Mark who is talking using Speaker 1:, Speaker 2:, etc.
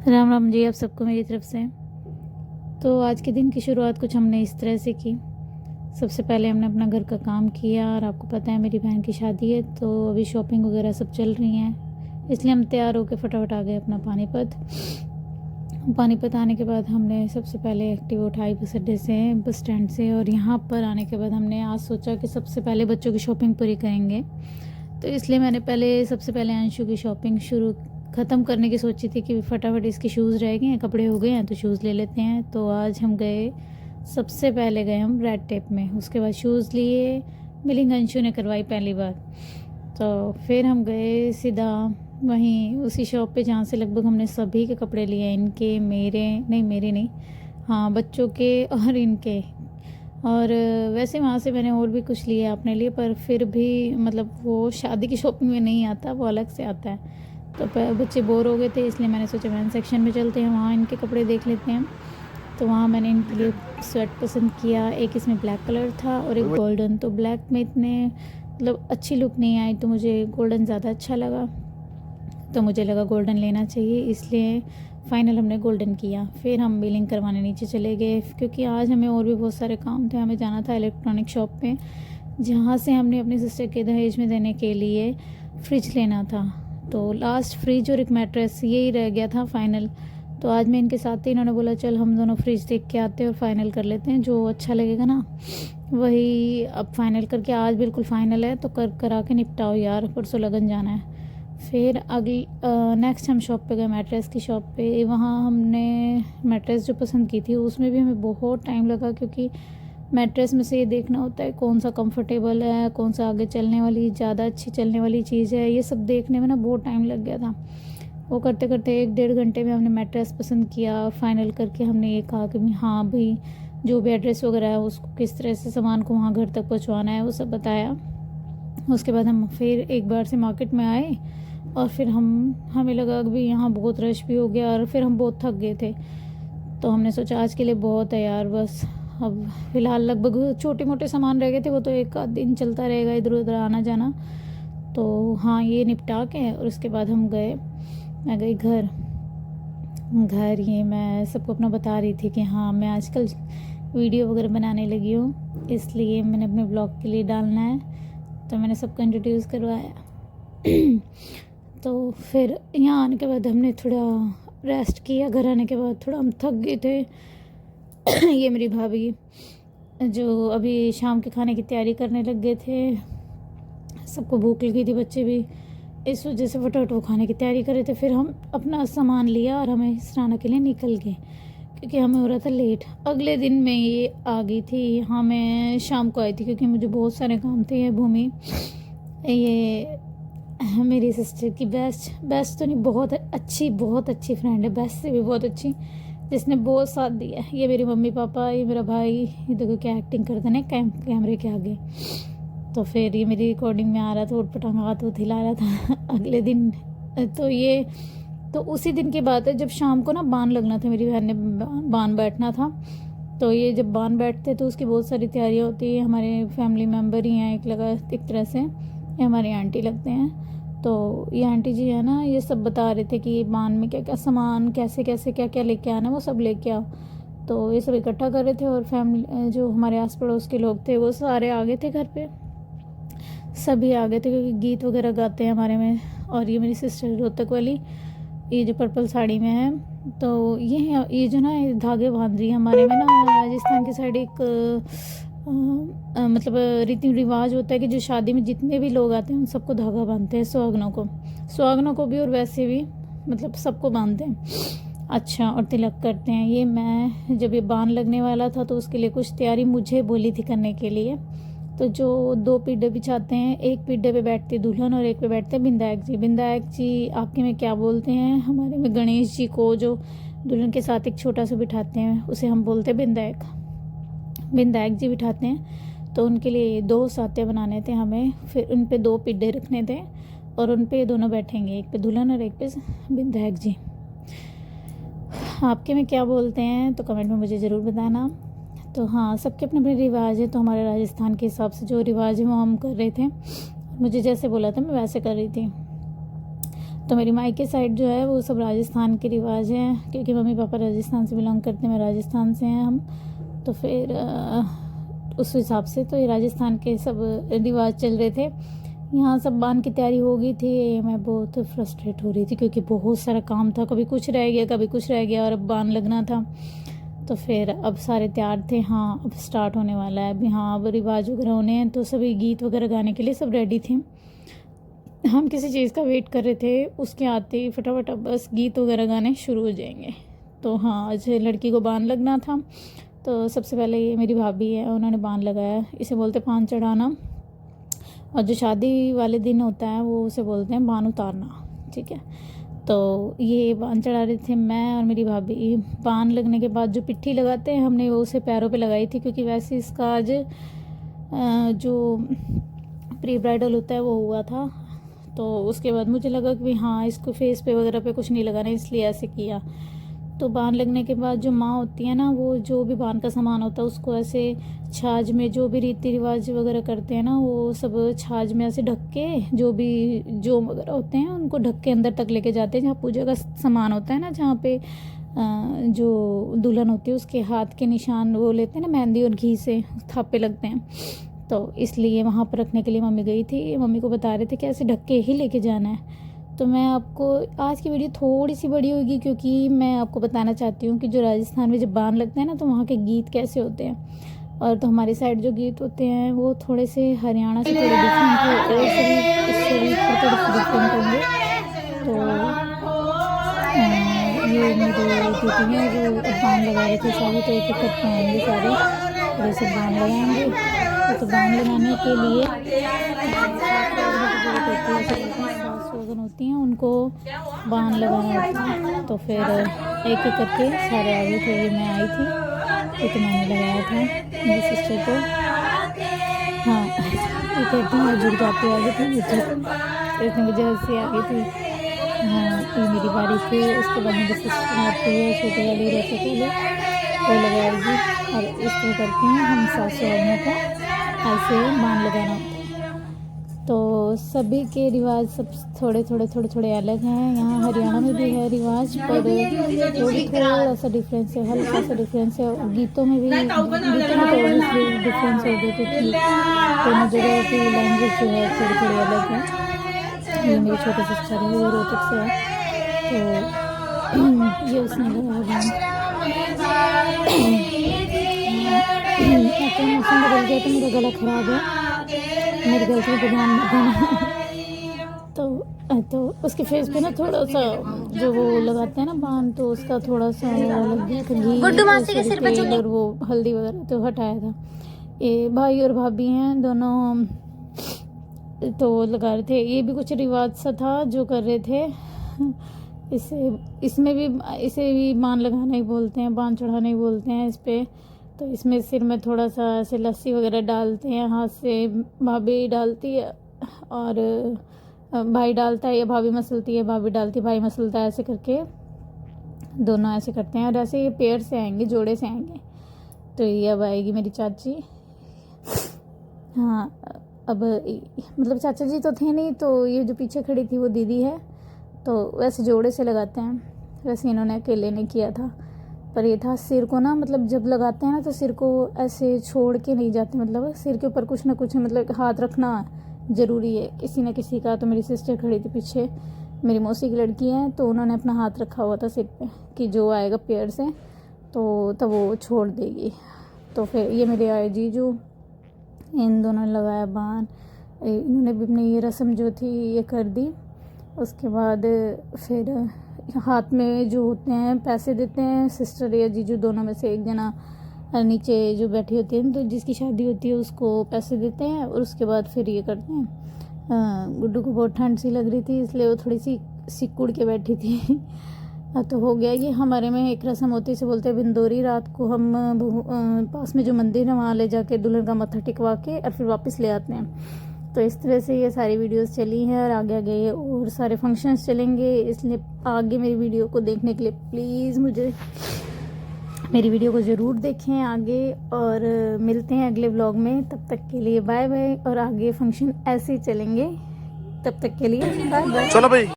Speaker 1: राम राम जी, आप सबको मेरी तरफ से। तो आज के दिन की शुरुआत कुछ हमने इस तरह से की। सबसे पहले हमने अपना घर का काम किया और आपको पता है मेरी बहन की शादी है, तो अभी शॉपिंग वगैरह सब चल रही हैं, इसलिए हम तैयार होकर फटाफट आ गए अपना पानीपत। पानीपत आने के बाद हमने सबसे पहले एक्टिव उठाई बस अड्डे से, बस स्टैंड से, और यहाँ पर आने के बाद हमने आज सोचा कि सबसे पहले बच्चों की शॉपिंग पूरी करेंगे। तो इसलिए मैंने सबसे पहले अंशु की शॉपिंग ख़त्म करने की सोची थी कि फटाफट इसके शूज़ रह गए हैं, कपड़े हो गए हैं तो शूज़ ले लेते हैं। तो आज हम गए, सबसे पहले गए हम रेड टेप में, उसके बाद शूज़ लिए, बिलिंग अंशु ने करवाई पहली बार। तो फिर हम गए सीधा वहीं उसी शॉप पे जहाँ से लगभग हमने सभी के कपड़े लिए, इनके, मेरे नहीं, हाँ बच्चों के और इनके। और वैसे वहाँ से मैंने और भी कुछ लिया अपने लिए, पर फिर भी मतलब वो शादी की शॉपिंग में नहीं आता, वो अलग से आता है। तो बच्चे बोर हो गए थे, इसलिए मैंने सोचा मेन सेक्शन में चलते हैं, वहाँ इनके कपड़े देख लेते हैं। तो वहाँ मैंने इनके लिए स्वेट पसंद किया, एक इसमें ब्लैक कलर था और एक गोल्डन। तो ब्लैक में इतने मतलब अच्छी लुक नहीं आई, तो मुझे गोल्डन ज़्यादा अच्छा लगा, तो मुझे लगा गोल्डन लेना चाहिए, इसलिए फ़ाइनल हमने गोल्डन किया। फिर हम बिलिंग करवाने नीचे चले गए, क्योंकि आज हमें और भी बहुत सारे काम थे। हमें जाना था इलेक्ट्रॉनिक शॉप पे, जहाँ से हमने अपनी सिस्टर के दहेज में देने के लिए फ्रिज लेना था। तो लास्ट फ्रिज और एक मैट्रेस, यही रह गया था फ़ाइनल। तो आज मैं इनके साथ थी, इन्होंने बोला चल हम दोनों फ्रिज देख के आते हैं और फाइनल कर लेते हैं, जो अच्छा लगेगा ना वही अब फाइनल करके। आज बिल्कुल फ़ाइनल है, तो करा के निपटाओ यार, परसों लगन जाना है। फिर अगली नेक्स्ट हम शॉप पे गए, मैट्रेस की शॉप पे। वहाँ हमने मैट्रेस जो पसंद की थी उसमें भी हमें बहुत टाइम लगा, क्योंकि मैट्रेस में से ये देखना होता है कौन सा कंफर्टेबल है, कौन सा आगे चलने वाली, ज़्यादा अच्छी चलने वाली चीज़ है, ये सब देखने में ना बहुत टाइम लग गया था। वो करते करते 1-1.5 घंटे में हमने मैट्रेस पसंद किया, और फाइनल करके हमने ये कहा कि हाँ भाई जो भी एड्रेस वगैरह है उसको किस तरह से सामान को वहाँ घर तक पहुँचवाना है वो सब बताया। उसके बाद हम फिर एक बार से मार्केट में आए, और फिर हमें लगा कि यहाँ बहुत रश भी हो गया और फिर हम बहुत थक गए थे। तो हमने सोचा आज के लिए बहुत है यार, बस अब फ़िलहाल लगभग छोटे मोटे सामान रह गए थे, वो तो एक आध दिन चलता रहेगा इधर उधर आना जाना। तो हाँ, ये निपटा के और उसके बाद मैं गई घर। ये मैं सबको अपना बता रही थी कि हाँ मैं आजकल वीडियो वगैरह बनाने लगी हूँ, इसलिए मैंने अपने ब्लॉग के लिए डालना है, तो मैंने सबको इंट्रोड्यूस करवाया। तो फिर यहाँ आने के बाद हमने थोड़ा रेस्ट किया, घर आने के बाद थोड़ा हम थक गए थे। ये मेरी भाभी जो अभी शाम के खाने की तैयारी करने लग गए थे, सबको भूख लगी थी, बच्चे भी, इस वजह से फटाफट वो खाने की तैयारी कर रहे थे। फिर हम अपना सामान लिया और हमें सराहना के लिए निकल गए, क्योंकि हमें हो रहा था लेट। अगले दिन मैं ये आ गई थी यहाँ, मैं शाम को आई थी क्योंकि मुझे बहुत सारे काम थे। ये भूमि, ये मेरी सिस्टर की बेस्ट तो नहीं, बहुत अच्छी फ्रेंड है, बेस्ट से भी बहुत अच्छी, जिसने बहुत साथ दिया है। ये मेरी मम्मी पापा, ये मेरा भाई, ये देखो क्या एक्टिंग करते ना कैमरे के आगे। तो फिर ये मेरी रिकॉर्डिंग में आ रहा था, उठ पटांग हाथ हिला रहा था। अगले दिन तो उसी दिन की बात है जब शाम को ना बान लगना था, मेरी बहन ने बान बैठना था। तो ये जब बान बैठते तो उसकी बहुत सारी तैयारियाँ होती है, हमारे फैमिली मेम्बर ही हैं एक तरह से, ये हमारी आंटी लगते हैं। तो ये आंटी जी है ना, ये सब बता रहे थे कि ये बान में क्या क्या सामान, कैसे कैसे क्या क्या लेके आना, वो सब लेके आओ। तो ये सब इकट्ठा कर रहे थे, और फैमिली जो हमारे आस पड़ोस के लोग थे वो सारे आ गए थे घर पे, सभी आ गए थे, क्योंकि गीत वगैरह गाते हैं हमारे में। और ये मेरी सिस्टर रोहतक वाली, ये जो पर्पल साड़ी में है, तो ये जो ना ये धागे बांध रही है। हमारे में ना राजस्थान की साइड एक मतलब रीति रिवाज होता है कि जो शादी में जितने भी लोग आते हैं उन सबको धागा बांधते हैं, सुहागनों को भी, और वैसे भी मतलब सबको बांधते हैं। अच्छा, और तिलक करते हैं। ये मैं जब ये बांध लगने वाला था तो उसके लिए कुछ तैयारी मुझे बोली थी करने के लिए। तो जो 2 पीढ़े बिछाते हैं, एक पीढ़े पे बैठते दुल्हन और एक पे बैठते विधायक जी। विधायक जी आपके में क्या बोलते हैं, हमारे में गणेश जी को जो दुल्हन के साथ एक छोटा सा बिठाते हैं उसे हम बोलते हैं विधायक जी बिठाते हैं। तो उनके लिए 2 साते बनाने थे हमें, फिर उन पे 2 पीढ़े रखने थे, और उन पे दोनों बैठेंगे, एक पे दुल्हन और एक पे विधायक जी। आपके में क्या बोलते हैं तो कमेंट में मुझे ज़रूर बताना। तो हाँ, सबके अपने अपने रिवाज है, तो हमारे राजस्थान के हिसाब से जो रिवाज है वो हम कर रहे थे, मुझे जैसे बोला था मैं वैसे कर रही थी। तो मेरी मायके साइड जो है वो सब राजस्थान के रिवाज हैं, क्योंकि मम्मी पापा राजस्थान से बिलोंग करते हैं, मैं राजस्थान से हैं हम। तो फिर उस हिसाब से तो ये राजस्थान के सब रिवाज चल रहे थे। यहाँ सब बांध की तैयारी हो गई थी। मैं बहुत फ्रस्ट्रेट हो रही थी क्योंकि बहुत सारा काम था, कभी कुछ रह गया कभी कुछ रह गया, और अब बांध लगना था। तो फिर अब सारे तैयार थे, हाँ अब स्टार्ट होने वाला है अभी, हाँ अब रिवाज वगैरह होने हैं, तो सभी गीत वगैरह गाने के लिए सब रेडी थे। हम किसी चीज़ का वेट कर रहे थे, उसके आते ही फटाफट अब बस गीत वगैरह गाने शुरू हो जाएंगे। तो हाँ आज लड़की को बांध लगना था। तो सबसे पहले ये मेरी भाभी है, उन्होंने बांध लगाया, इसे बोलते पान चढ़ाना, और जो शादी वाले दिन होता है वो उसे बोलते हैं बान उतारना, ठीक है। तो ये बान चढ़ा रहे थे मैं और मेरी भाभी। बान लगने के बाद जो पिट्ठी लगाते हैं हमने वो उसे पैरों पे लगाई थी, क्योंकि वैसे इसका आज जो प्री ब्राइडल होता है वो हुआ था। तो उसके बाद मुझे लगा कि हाँ इसको फेस पे वगैरह पे कुछ नहीं लगाना, इसलिए ऐसे किया। तो बान लगने के बाद जो माँ होती है ना, वो जो भी बान का सामान होता है उसको ऐसे छाछ में, जो भी रीति रिवाज वगैरह करते हैं ना, वो सब छाछ में ऐसे ढक के, जो भी जो वगैरह होते हैं उनको ढक के अंदर तक लेके जाते हैं, जहाँ पूजा का सामान होता है ना, जहाँ पे जो दुल्हन होती है उसके हाथ के निशान वो लेते हैं ना, मेहंदी और घी से थापे लगते हैं। तो इसलिए वहाँ पर रखने के लिए मम्मी गई थी, मम्मी को बता रहे थे कि ऐसे ढक के ही लेके जाना है। तो मैं आपको आज की वीडियो थोड़ी सी बड़ी होगी, क्योंकि मैं आपको बताना चाहती हूँ कि जो राजस्थान में जब बांध लगता है ना, तो वहाँ के गीत कैसे होते हैं। और तो हमारी साइड जो गीत होते हैं वो थोड़े से हरियाणा से थोड़े डिफरेंट है, और इससे भी थोड़े डिफरेंट होंगे। तो ये मेरे दीदी हैं जो बांध लगा रहे थे सारे, तो एक एक करके आएंगे सारे, और ऐसे बांध लगाएंगे। तो बांध लगाने के लिए वगन होती हैं उनको बांध लगाना होता है। तो फिर एक एक करके सारे आगे थे, ये मैं आई थी तो मैंने लगाया था मेरी सिस्टर को। हाँ ये कहती हैं जुड़ जाते आगे थी, इतनी वजह से आगे थी। हाँ ये मेरी बारी थी, उसके बाद मेरी सिस्टर आती है, छोटी वाली रहती पहले वो लगाएगी, और इस तरह करके हम सासू वालों का ऐसे बांध लगाना होता है। तो सभी के रिवाज सब थोड़े थोड़े अलग हैं। यहाँ हरियाणा में भी है रिवाज, पर थोड़ा सा डिफरेंस है, हल्का सा डिफरेंस है। गीतों में भी तो ऑब्वियसली डिफरेंस हो गया, क्योंकि दोनों जगह की लैंग्वेज जो है थोड़ी अलग है। ये मेरी छोटी सिस्टर है, वो रोहतक से है, तो ये उसने लगाया। मौसम बदल गया तो मेरा गला खराब है, मेरी गलती पे ध्यान मत देना। तो उसके फेस पे ना थोड़ा सा जो वो लगाते हैं ना बांध, तो उसका थोड़ा सा लग गया था घी और वो हल्दी वगैरह, तो हटाया था। ये भाई और भाभी हैं दोनों, तो लगा रहे थे। ये भी कुछ रिवाज सा था जो कर रहे थे। इसे भी बांध लगाना ही बोलते हैं, बांध चढ़ाना ही बोलते हैं इस पे। तो इसमें सिर में थोड़ा सा ऐसे लस्सी वगैरह डालते हैं, हाथ से भाभी डालती है और भाई डालता है, या भाभी मसलती है भाभी डालती है भाई मसलता है, ऐसे करके दोनों ऐसे करते हैं। और ऐसे ये पेड़ से आएंगे, जोड़े से आएंगे। तो ये अब आएगी मेरी चाची। हाँ अब मतलब चाचा जी तो थे नहीं, तो ये जो पीछे खड़ी थी वो दीदी है। तो वैसे जोड़े से लगाते हैं, वैसे इन्होंने अकेले ने किया था। पर ये था सिर को ना, मतलब जब लगाते हैं ना तो सिर को ऐसे छोड़ के नहीं जाते, मतलब सिर के ऊपर कुछ ना कुछ मतलब हाथ रखना ज़रूरी है किसी न किसी का। तो मेरी सिस्टर खड़ी थी पीछे, मेरी मौसी की लड़की है, तो उन्होंने अपना हाथ रखा हुआ था सिर पे कि जो आएगा पेड़ से तो तब वो छोड़ देगी। तो फिर ये मेरे आए जीजू, इन दोनों ने लगाया बांध। इन्होंने भी अपनी ये रस्म जो थी ये कर दी। उसके बाद फिर हाथ में जो होते हैं पैसे देते हैं, सिस्टर या जीजू दोनों में से एक जना नीचे जो बैठी होती है, तो जिसकी शादी होती है उसको पैसे देते हैं, और उसके बाद फिर ये करते हैं। गुड्डू को बहुत ठंड सी लग रही थी, इसलिए वो थोड़ी सी सिकुड़ के बैठी थी। तो हो गया। ये हमारे में एक रस्म होती है, इसे बोलते हैं बिंदोरी। रात को हम पास में जो मंदिर है वहाँ ले जाके दुल्हन का मत्था टिकवा के और फिर वापस ले आते हैं। तो इस तरह से ये सारी वीडियोस चली हैं, और आगे आगे ये और सारे फंक्शंस चलेंगे। इसलिए आगे मेरी वीडियो को देखने के लिए प्लीज़ मुझे मेरी वीडियो को ज़रूर देखें आगे, और मिलते हैं अगले व्लॉग में। तब तक के लिए बाय बाय, और आगे फंक्शन ऐसे ही चलेंगे। तब तक के लिए बाय बाय। चलो भाई।